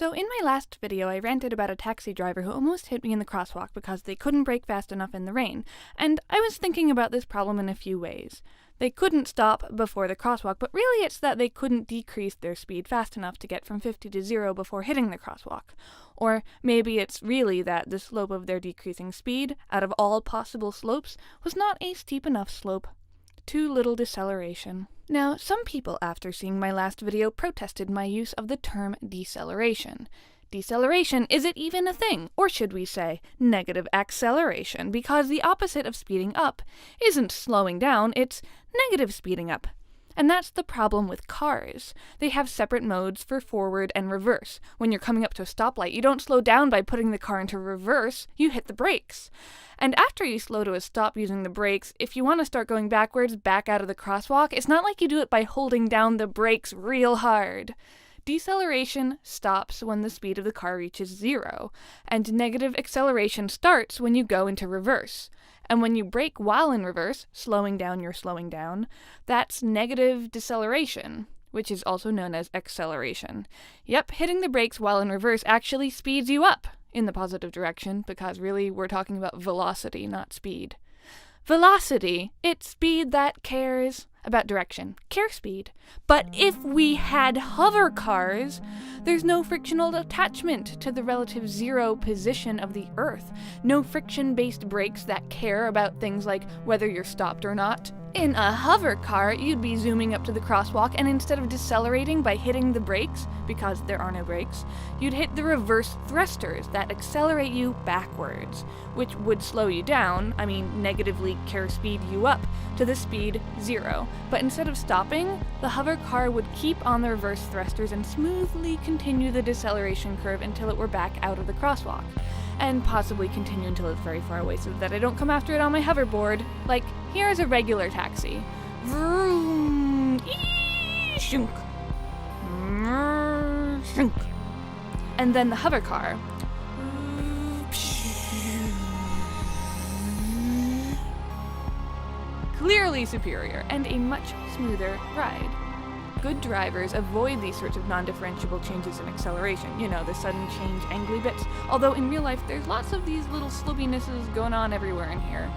So in my last video, I ranted about a taxi driver who almost hit me in the crosswalk because they couldn't brake fast enough in the rain, and I was thinking about this problem in a few ways. They couldn't stop before the crosswalk, but really it's that they couldn't decrease their speed fast enough to get from 50 to 0 before hitting the crosswalk. Or maybe it's really that the slope of their decreasing speed, out of all possible slopes, was not a steep enough slope. Too little deceleration. Now, some people after seeing my last video protested my use of the term deceleration. Deceleration, is it even a thing? Or should we say, negative acceleration, because the opposite of speeding up isn't slowing down, it's negative speeding up. And that's the problem with cars. They have separate modes for forward and reverse. When you're coming up to a stoplight, you don't slow down by putting the car into reverse, you hit the brakes. And after you slow to a stop using the brakes, if you want to start going backwards, back out of the crosswalk, it's not like you do it by holding down the brakes real hard. Deceleration stops when the speed of the car reaches 0, and negative acceleration starts when you go into reverse. And when you brake while in reverse, slowing down, you're slowing down, that's negative deceleration, which is also known as acceleration. Yep, hitting the brakes while in reverse actually speeds you up in the positive direction, because really we're talking about velocity, not speed. Velocity, it's speed that cares about direction. Care speed. But if we had hover cars, there's no frictional attachment to the relative 0 position of the Earth. No friction-based brakes that care about things like whether you're stopped or not. In a hover car, you'd be zooming up to the crosswalk, and instead of decelerating by hitting the brakes, because there are no brakes, you'd hit the reverse thrusters that accelerate you backwards, which would slow you down, negatively care speed you up, to the speed 0. But instead of stopping, the hover car would keep on the reverse thrusters and smoothly continue the deceleration curve until it were back out of the crosswalk. And possibly continue until it's very far away so that I don't come after it on my hoverboard. Like, here's a regular taxi. Vroom, shunk, shunk. And then the hover car. Clearly superior, and a much smoother ride. Good drivers avoid these sorts of non-differentiable changes in acceleration, the sudden change angly bits, although in real life there's lots of these little slopinesses going on everywhere in here.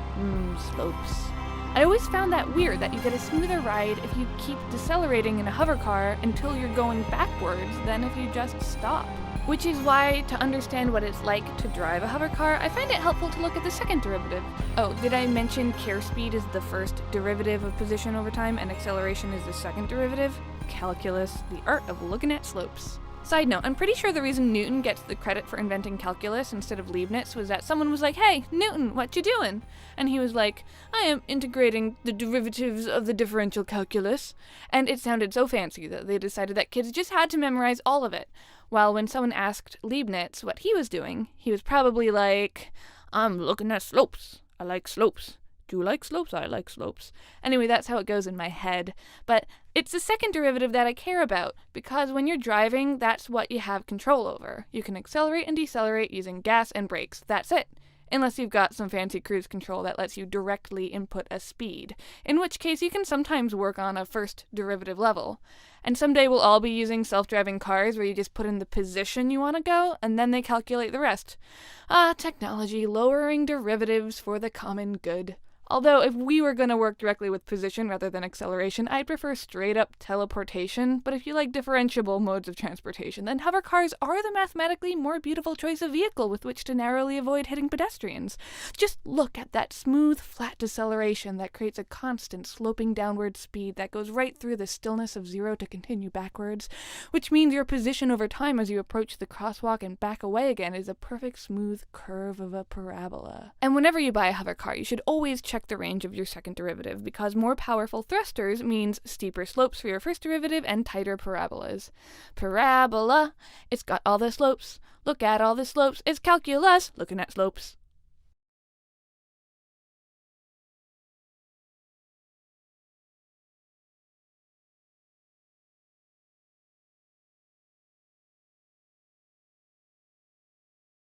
Slopes. I always found that weird that you get a smoother ride if you keep decelerating in a hover car until you're going backwards than if you just stop. Which is why, to understand what it's like to drive a hover car, I find it helpful to look at the second derivative. Oh, did I mention care speed is the first derivative of position over time and acceleration is the second derivative? Calculus, the art of looking at slopes. Side note, I'm pretty sure the reason Newton gets the credit for inventing calculus instead of Leibniz was that someone was like, "Hey, Newton, what you doing?" And he was like, "I am integrating the derivatives of the differential calculus." And it sounded so fancy that they decided that kids just had to memorize all of it. While when someone asked Leibniz what he was doing, he was probably like, "I'm looking at slopes. I like slopes. Do you like slopes? I like slopes." Anyway, that's how it goes in my head. But it's the second derivative that I care about, because when you're driving, that's what you have control over. You can accelerate and decelerate using gas and brakes. That's it. Unless you've got some fancy cruise control that lets you directly input a speed, in which case you can sometimes work on a first derivative level. And someday we'll all be using self-driving cars where you just put in the position you want to go, and then they calculate the rest. Technology lowering derivatives for the common good. Although, if we were going to work directly with position rather than acceleration, I'd prefer straight-up teleportation, but if you like differentiable modes of transportation, then hover cars are the mathematically more beautiful choice of vehicle with which to narrowly avoid hitting pedestrians. Just look at that smooth, flat deceleration that creates a constant sloping downward speed that goes right through the stillness of 0 to continue backwards, which means your position over time as you approach the crosswalk and back away again is a perfect smooth curve of a parabola. And whenever you buy a hover car, you should always check the range of your second derivative, because more powerful thrusters means steeper slopes for your first derivative and tighter parabolas. Parabola, it's got all the slopes. Look at all the slopes. It's calculus, looking at slopes.